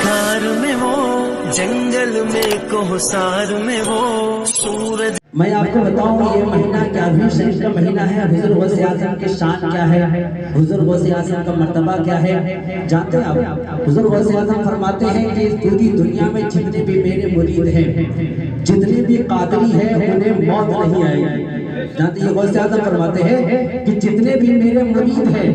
शिकार में वो, जंगल में कोहसार में वो सूरज। मैं आपको बताऊं ये महीना 11वीं शरीफ का महीना है। हुजूर गौसे आज़म की शान क्या है, हुजूर गौसे आज़म का मर्तबा क्या है, जानते हैं आप? हुजूर गौसे आज़म फरमाते हैं कि पूरी दुनिया में जितने भी मेरे मुरीद हैं, जितने भी कादरी हैं, उन्हें मौत नहीं आएगी। जानते हैं गौसे आज़म फरमाते हैं कि जितने भी मेरे मुरीद हैं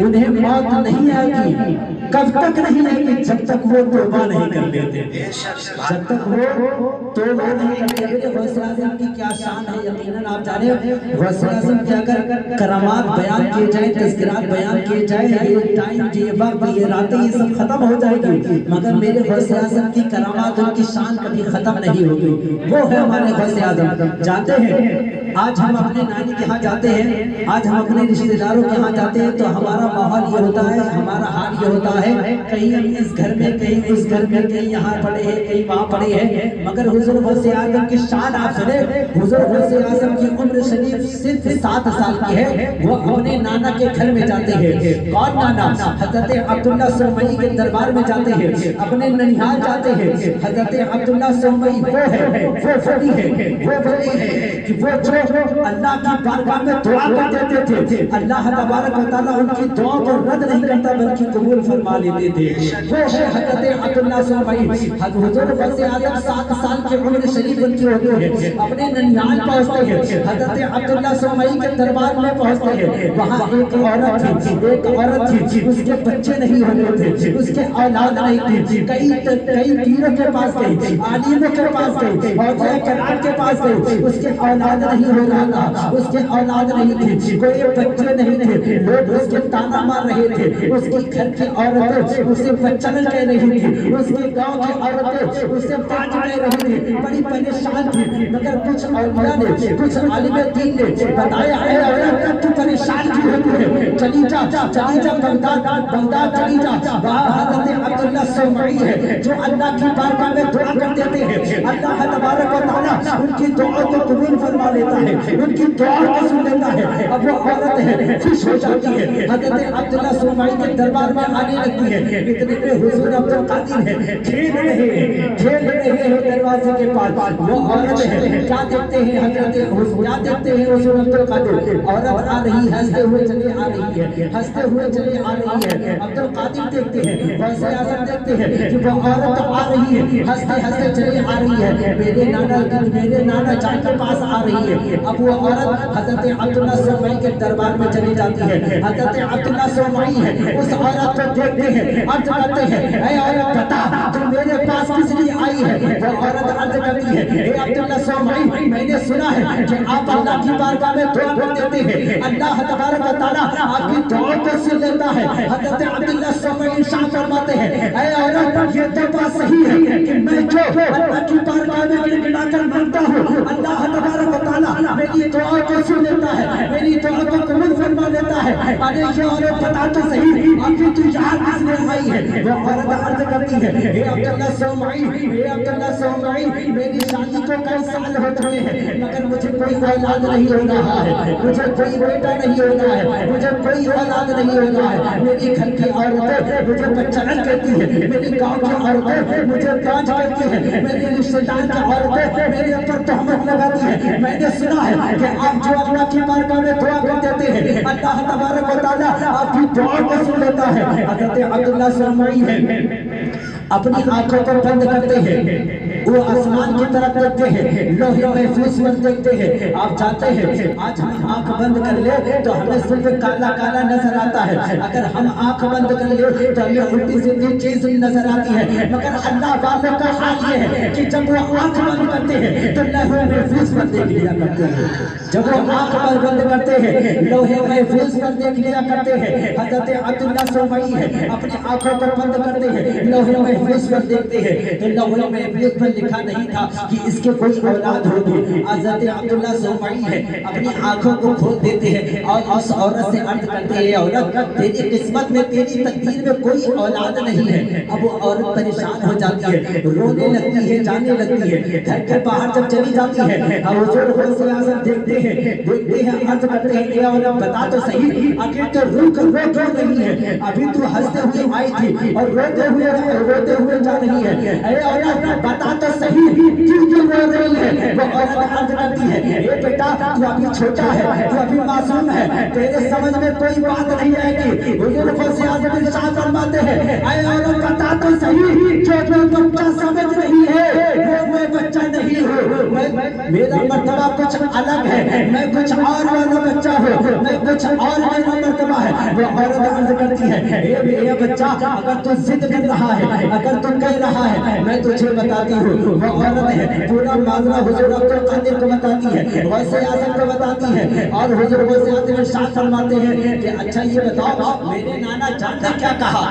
उन्हें मौत नहीं आएगी। कब तक नहीं आएगी? जब तक वो तौबा नहीं कर लेते, जब तक वो तौबा नहीं कर लेते। गौसे आज़म की क्या शान है, यकीनन आप जाने। गौसे आज़म के अगर करामात बयान किए जाए, तज़किरात बयान किए जाए, ये टाइम, ये वक्त, ये रातें, ये सब खत्म हो जाएगी, मगर मेरे गौसे आज़म की करामात, उनकी शान कभी खत्म नहीं होगी। वो है हमारे गौसे आज़म। जानते हैं आज हम अपने नानी के यहाँ जाते हैं, आज हम अपने रिश्तेदारों के यहाँ जाते हैं, तो हमारा माहौल ये होता है, हमारा हाल ये होता है, कहीं हम इस घर में, कहीं उस घर में, कहीं यहाँ पड़े हैं, कहीं वहाँ पड़े हैं। मगर हुजूर गौसे आज़म की शान आप सुने। हुजूर गौसे आज़म की उम्र शरीफ सिर्फ 7 साल की है। वो अपने नाना के घर में जाते हैं। कौन नाना? हजरत अब्दुल्ला सुरमई के दरबार में जाते हैं, अपने ननिहाल जाते हैं। हजरत अब्दुल्ला सुरमई वो है, वो वली है, वो वली है कि वो जो अल्लाह की बारगाह में दुआ कर देते थे, अल्लाह तबारक व तआला उनकी दुआ को रद्द नहीं करता बल्कि कबूल फरमा लेते थे। वो है हजरत अब्दुल्ला सुरमई। हुजूर गौसे आज़म 7 साल की उम्र शरीफ उनकी होती है, अपने ननिहाल पहुंचते हैं, हजरत अब्दुल्ला सुरमई के दरबार में पहुंचते हैं। वहां एक औरत थी, उसके बच्चे नहीं होते थे, उसके औलाद नहीं थी। कई पीरों के पास गई, आलिमों के पास गई, और करार के पास गई, उसके औलाद नहीं हो रहा था, उसके औलाद नहीं थी, कोई बच्चे नहीं थे। लोग उसके ताना मार रहे थे, उसकी घर की औरतें उसे बच्चन कह रही थी, उसके गांव की औरतें उसे बाज कह रही थी, बड़ी परेशान थी। मगर कुछ औलिया ने, कुछ आलिम दीन ने बताया, ऐ औरत तू परेशान क्यों होती है, चली जा बगदाद चली जा। वहाँ हज़रत अब्दुल्ला सुरमई है जो अल्लाह की बारगाह में दुआ कर देते हैं, अल्लाह तबारक व तआला उनकी दुआ को कबूल फरमा लेता है, उनकी दुआ को सुन लेता है। अब वो औरत है खुश हो जाती है, हज़रत अब्दुल्ला सुरमई के दरबार में आने लगती है। इतने में हुजूर अब्दुल कादिर है, खेल रहे हैं दरवाजे के पास। वो औरत है, क्या देखते हैं हुजूर अब्दुल कादिर? औरत आ रही है, हंसते हुए चले आ रही है, हंसते हुए चले आ रही है। अब्दुल कादिर देखते हैं, गौसे आज़म देखते हैं कि वो औरत आ रही है, हंसते हंसते चले आ रही है, मेरे नाना जान के पास आ रही है। अब वो औरत हज़रत अब्दुल्ला सुरमई के दरबार में चली जाती है। हज़रत अब्दुल्ला सुरमई है, उस औरत को देखते हैं, अर्ज करते हैं, ऐ औरत बता तू मेरे पास किस लिए आई है? वो औरत अर्ज करती है, ऐ अब्दुल्ला सुरमई, मैंने सुना है कि आप अल्लाह की बारगाह में दुआ कर देते हैं, अल्लाह तबारक व तआला आपकी दुआ को सुन लेता है। हज़रत अब्दुल्ला सुरमई इरशाद फरमाते हैं, ऐ औरत ये तो बात सही है कि मैं जो अल्लाह की बारगाह में गिड़गिड़ाकर मांगता हूँ, अल्लाह तबारक व तआला मेरी दुआ को सुन लेता है, मेरी दुआ को कबूल फरमा लेता है। अरे ये औरत बता तो सही अभी तू यहाँ किसने आई है? वो औरत अर्ज करती है, हे अब्दुल्ला सुरमई, मेरी शादी को कई साल हो चुके हैं, मगर मुझे कोई औलाद नहीं हो रहा है, मुझे कोई बेटा नहीं हो रहा है, मुझे कोई औलाद नहीं हो रहा है। मेरी घर की औरतें मुझे बच्चन कहती है, मेरी गाँव की औरतें मुझे बाज कहती है, मेरी रिश्तेदार की औरतें मेरे ऊपर तहमत लगाती है। मैंने सुना है कि आप जो अल्लाह की बारगाह में दुआ कर देते हैं, अल्लाह तबारक व तआला आपकी दुआ को सुन लेता है। हज़रत अब्दुल्ला सुरमई है, अपनी आंखों को बंद करते हैं, वो आसमान की तरफ देखते हैं, लोहे महफूज पर देखते हैं। आप जानते हैं आज हम आंख बंद कर ले तो हमें सिर्फ काला काला नजर आता है, अगर हम आंख बंद कर ले तो हमें उल्टी सीधी चीज नजर आती है। मगर अल्लाह वालों का हाल ये है कि जब वो आंख बंद करते हैं तो लोहे महफूज पर देख लिया करते हैं, जब वो आंख बंद करते हैं लोहे महफूज पर देख लिया करते हैं। हज़रत अब्दुल्ला सुरमई है, अपनी आंखों को बंद करते हैं, लोहे महफूज पर देखते हैं, तो लोहे महफूज पर लिखा नहीं था कि इसके कोई औलाद होगी। हज़रत अब्दुल्लाह सोमई है, अपनी आंखों को खोल देते हैं और उस औरत से अर्ज करते हैं, औरत तेरी किस्मत में, तेरी तकदीर में कोई औलाद नहीं है। अब वो औरत परेशान हो जाती है, रोने लगती है, जाने लगती है, घर के बाहर जब चली जाती है, हुजूर गौसे आज़म देखते हैं, अर्ज करते हैं, ये औरत बता तो सही, आखिर तो रो क्यों नहीं है? अभी तू हंसते हुए आई थी और रोते हुए जा रही है। अरे औरत बता तो सही, क्यों रो रही है? वो औरत अर्ज करती है, ए बेटा तू अभी छोटा है, तू अभी मासूम है, तेरे समझ में कोई बात नहीं आएगी। हुजूर गौसे आज़म इरशाद फरमाते हैं, अरे औरत बता तो सही, जो बच्चा समझ रही है वो मैं बच्चा नहीं हूँ, मेरा मर्तबा कुछ अलग है, मैं कुछ और वाला बच्चा हूँ, मैं कुछ और मेरा मर्तबा है। वो औरत अर्ज करती है, ये बच्चा अगर तू जिद कर रहा है, अगर तू कह रहा है, मैं तुझे बताती हूँ। वो औरत है पूरा मामला हुजूर अब्दुल कादिर को बताती है, गौसे आज़म को बताती है और हुजूर गौसे आज़म इरशाद फरमाते हैं कि अच्छा ये बताओ मेरे नाना जान ने क्या कहा,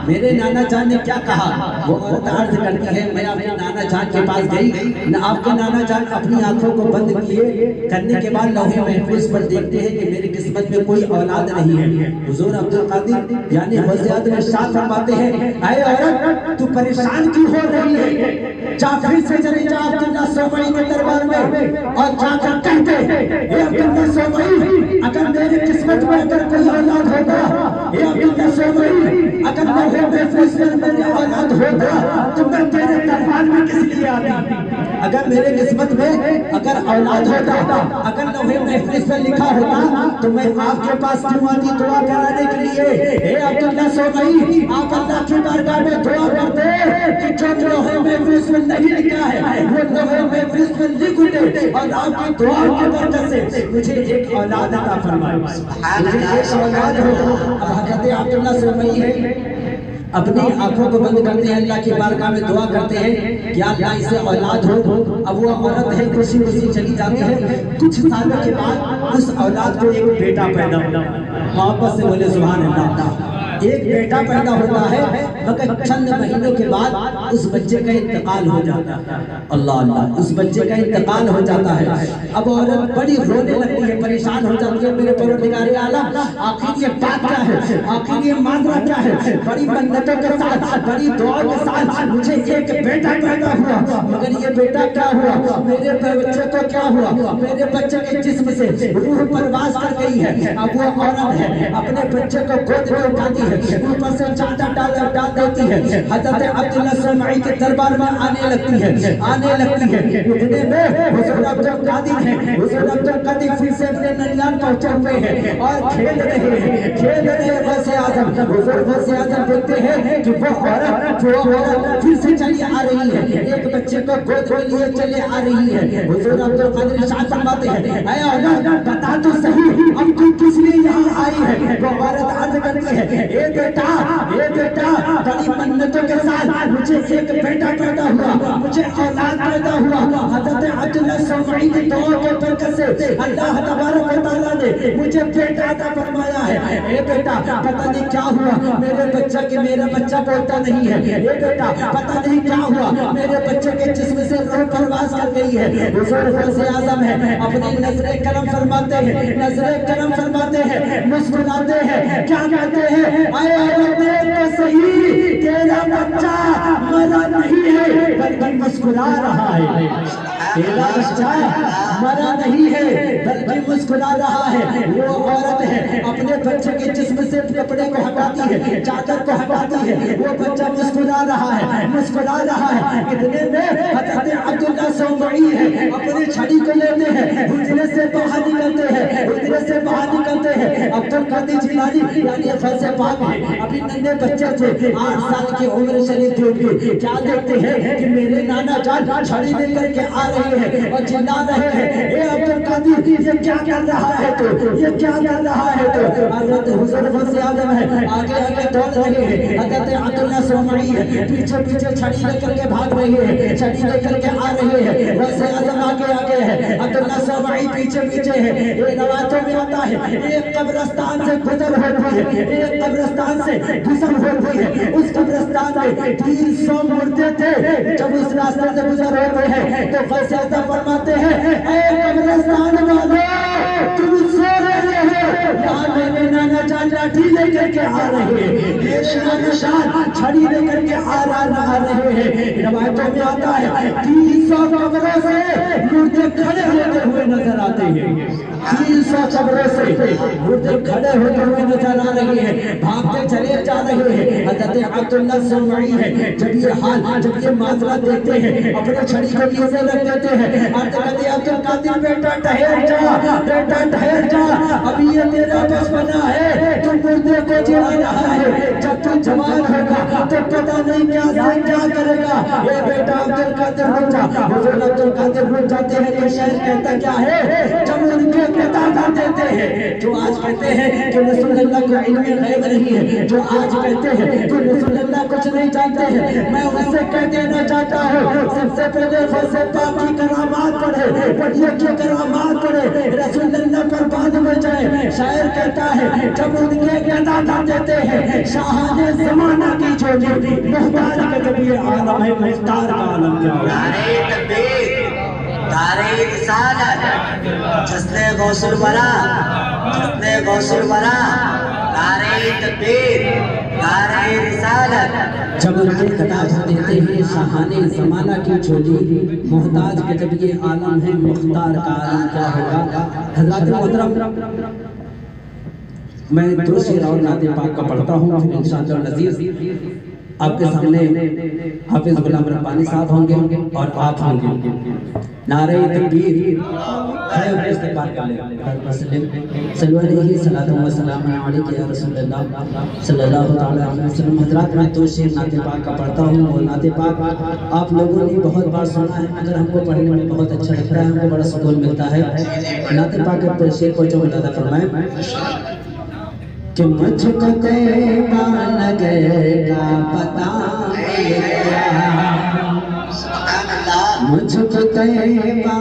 मेरे नाना जान ने क्या कहा? वो औरत अर्ज करती है, मैं अपने नाना जान के पास गई न, आपके नाना जान अपनी आंखों को बंद किए करने के बाद लौहे महफूज पर देखते हैं कि मेरी किस्मत में कोई औलाद नहीं है। हुजूर अब्दुल कादिर यानी गौसे आज़म इरशाद फरमाते हैं, ऐ औरत तू परेशान क्यों हो रही है? जा फिर से चली जा अब्दुल्लाह सोमई के दरबार में और जाकर कह दे, हे अब्दुल्लाह सोमई अगर मेरी किस्मत में अगर कोई औलाद होगा, हे अब्दुल्लाह सोमई अगर लौहे महफूज में मेरी औलाद होगा तो मैं तेरे दरबार में किस लिए आती? अगर मेरे किस्मत में अगर औलाद होता, अगर लौहे महफूज में लिखा होता तो मैं आपके पास क्यों आती दुआ कराने के लिए? हे अब्दुल्लाह सोमई आप अल्लाह की बारगाह में दुआ करते कि जो लौहे महफूज में नहीं लिखा है वो लौहे महफूज में लिख उठे और आपकी दुआ की बरकत से मुझे एक औलाद अता फरमाए, मुझे एक औलाद हो। अब हज़रत अब्दुल्लाह सोमई है अपनी आंखों को बंद करते हैं, अल्लाह की बारगाह में दुआ करते हैं कि अल्लाह इसे औलाद हो। अब वो औरत है खुशी खुशी चली जाती है। कुछ सालों के बाद उस औलाद को एक बेटा पैदा होता है, मोहब्बत से बोले सुभान अल्लाह। एक बेटा पैदा होता है मगर चंद महीनों के बाद उस बच्चे का इंतकाल हो जाता है। अल्लाह अल्लाह, उस बच्चे का इंतकाल हो जाता है। अब औरत बड़ी रोने लगती है, परेशान हो जाती है, मेरे परवरदिगार आलम आखिर ये बात क्या है, आखिर ये माजरा क्या है? बड़ी मन्नतों के साथ, बड़ी दुआओं के साथ मुझे एक बेटा पैदा हुआ, मगर ये बेटा क्या हुआ? मेरे बच्चे को क्या हुआ? मेरे बच्चे के जिस्म से रूह परवास कर गई है। अब वो औरत है अपने बच्चे को गोद में उठाती है, ऊपर से चादर डाल देती है, हज़रत अब्दुल्लाह सोमई के दरबार में आने लगती है। इतने में हुजूर अब्दुल कादिर है, हुजूर अब्दुल कादिर फिर से अपने ननियाल पहुंचे हुए हैं और खेल रहे हैं गौसे आज़म। हुजूर गौसे आज़म देखते हैं कि वो औरत फिर से चली आ रही है, एक बच्चे को गोद में लिए चले आ रही है। हुजूर अब्दुल कादिर इरशाद फरमाते हैं, ऐ औरत बता तो सही अब तू किस लिए यहाँ आई है? वो औरत अर्ज करती है, ए बेटा बड़ी मन्नतों के साथ मुझे एक बेटा पैदा हुआ, मुझे औलाद पैदा हुआ। हज़रत अब्दुल्लाह सोमई की दुआ के बरकत से अल्लाह तबारक व तआला ने मुझे बेटा अता फरमाया है। ए बेटा पता नहीं क्या हुआ, मेरा बच्चा बोलता नहीं है। ए बेटा पता नहीं क्या हुआ, मेरे बच्चे के जिस्म से रूह परवास कर गई है। हुजूर गौसे आज़म है अपनी नजरे करम फरमाते हैं, मुस्कुराते हैं, क्या कहते हैं? आए औरत तो सही, तेरा बच्चा मरा नहीं है बल्कि मुस्कुरा रहा है। तेरा बच्चा मरा नहीं है बल्कि मुस्कुरा रहा है। वो औरत है अपने बच्चे के जिस्म से कपड़े को हटाती है, चादर को हटाती है, वो बच्चा मुस्कुरा रहा है। इतने में हज़रत अब्दुल्लाह सोमई है अपनी छड़ी को लेते हैं, हुजरे से बाहर निकलते हैं। अब्दुल कादिर जिलानी यानी गौसे पाक है, अभी नन्हे बच्चे थे, 8 साल की उम्र शरीफ थी। क्या देखते हैं कि मेरे नाना जान छड़ी लेकर के आ रहे हैं और चिल्ला रहे हैं, ए अब्दुल कादिर ये क्या कर रहा है तो? हज़रत हुजूर गौसे आज़म है आगे दौड़ रहे हैं, हज़रत अब्दुल्लाह सोमई है पीछे छड़ी लेकर के भाग रहे हैं, छड़ी लेकर के आ रहे हैं। गौसे आज़म आगे है, अब्दुल्लाह सोमई पीछे है। ये रवायतों में आता है एक कब्रिस्तान से गुजर होती है, उस कब्रिस्तान قبرستان میں 300 مردے تھے. جب اس راستے سے گزر ہوتے ہیں تو غوث اعظم فرماتے ہیں اے قبرستان والو تم سو رہے ہو, یہاں میرے نانا جان لاٹھی لے کر کے آ رہے ہیں, میرے نانا جان چھڑی لے کر کے آ رہے ہیں. روایتوں میں آتا ہے 300 قبروں سے مردے کھڑے ہوتے ہوئے نظر آتے ہیں. 300 قبروں سے مردے کھڑے ہوتے ہوئے نظر آ رہے ہیں, بھاگتے چلے جا رہے ہیں. حضرت عبداللہ سمعی ہے جب یہ حال جب یہ معذرت دیتے ہیں اپنے چھڑی کو نیزے رکھ دیتے ہیں, عرض کرتے ہیں عبد القادر بیٹا ٹھہر جا, بیٹا ٹھہر جا, ابھی یہ تیرا بچپنا ہے, تو مردے کو جلا رہا ہے, جب تو جوان ہوگا تو پتہ نہیں کیا کرے گا. اے بیٹا عبد القادر رک جا. حضور عبد القادر رک جاتے ہیں. یہ شعر کہتا کیا ہے, جب ان کے قطع دیتے ہیں جو آج کہتے ہیں کہ رسول اللہ کو علم غیب نہیں ہے, جو آج کہتے ہیں کہ رسول اللہ کچھ نہیں جانتے ہیں, میں ان سے کہہ دینا چاہتا ہوں سب سے پہلے غوث پاک کی کرامات پڑھے, پڑھیے کی کرامات پڑھے, رسول اللہ پر بعد میں جائے. شاعر کہتا ہے جب ان کے قطع دیتے ہیں شاہان زمانہ کی چوٹی مختار کا جب یہ عالم ہے, مختار کا عالم کیا ہے. نعرہ تکبیر, نعرہ رسالت, جسن غوث الورا, جسن غوث الورا, نعرہ تکبیر, نعرہ رسالت. جب ان کے قطع دیتے ہیں شاہان زمانہ کی چولی محتاج کے جب یہ عالم ہے, مختار کا عالم کیا ہوگا. حضرات محترم, میں دو شعر اور نعت پاک کا پڑھتا ہوں, پھر انشاءاللہ العزیز آپ کے سامنے حافظ غلام ربانی صاحب ہوں گے اور آپ ہوں گے. نعرہ تکبیر, کھڑے ہو کے استقبال کر لیں. صلو علیہ صلاۃ و سلام علیک یا رسول اللہ صلی اللہ تعالی علیہ وسلم. حضرات میں دو شعر نعت پاک کا پڑھتا ہوں, اور نعت پاک آپ لوگوں نے بہت بار سنا ہے, مگر ہم کو پڑھنے میں بہت اچھا لگتا ہے, ہم کو بڑا سکون ملتا ہے. نعت پاک کے شعر کو جو ملاحظہ فرمائیں کہ مجھ کو تیرا نگر کا پتہ مل گیا, مجھ کو تیرا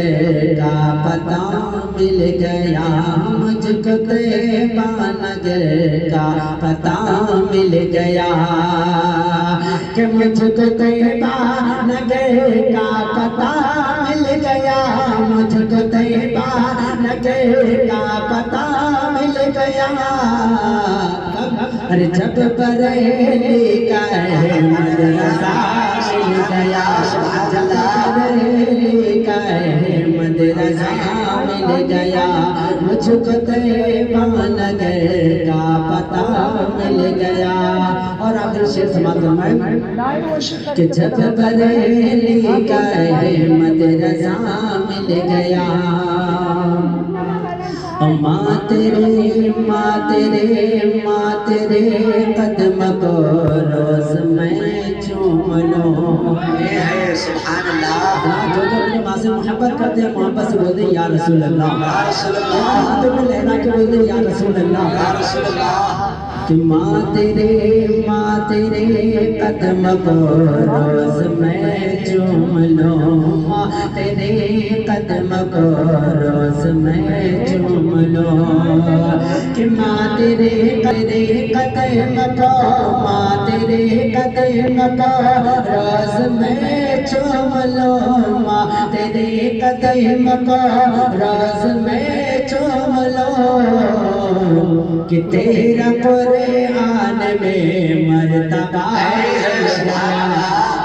نگر کا پتہ مل گیا, مجھ کو تیرا نگر کا پتہ مل گیا, کہ مجھ کو تیرا نگر کا پتہ مل گیا, مجھ کو تیرا نگر کا پتہ مل گیا. ارے جب بریلی کا مدرسہ مل گیا, جب بریلی کا مدرسہ مل گیا, مجھ کو طیبہ نگر کا پتہ مل گیا. اور آخر شعر سماعت فرمائیں کہ جب بریلی کا مدرسہ مل گیا, ماں تیرے قدم کو روز میں چوم لوں. سبحان اللہ. جو اپنی ماں سے محبت کرتے ہیں محبت سے بولتے ہیں یا رسول اللہ, یا رسول اللہ, تو میں لہنا کے بولتے ہیں یا رسول اللہ, یا رسول اللہ. کہ ماں تیرے قدم کو روز میں چوم لوں, ماں تیرے قدم کو روز میں چوم لوں, کہ ماں تیرے قدم کو, ماں تیرے قدم کو روز میں چوم لوں, ماں تیرے قدم کو روز میں چوم لوں, کہ تیرا قرآن میں مرتبہ ہے,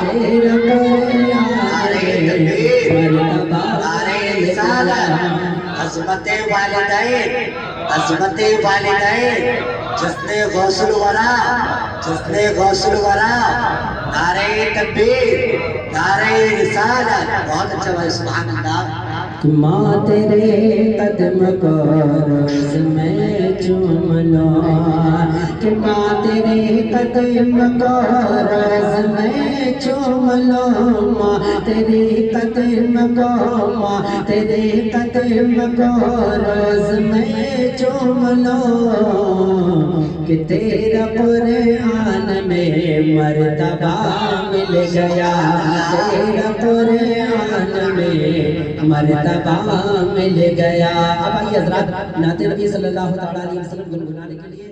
تیرا قرآن میں مرتبہ ہے. عظمت والدین, عظمت والدین, جسن غوث الورا, جسن غوث الورا, نعرہ تکبیر, نعرہ رسالت. بہت اچھا بھائی, سبحان اللہ. ماں تیرے قدم کو روز میں چوم لوں, کہ ماں تیرے قدم کو روز میں چوم لوں, ماں تیرے قدم کو, ماں تیرے قدم کو روز میں چوم لوں, کہ تیرا قرآن میں مرتبہ مل گیا, تیرا قرآن میں مرتبہ مل گیا. اب آئیے حضرات نعت نبی صلی اللہ علیہ وسلم گنگنانے کے لیے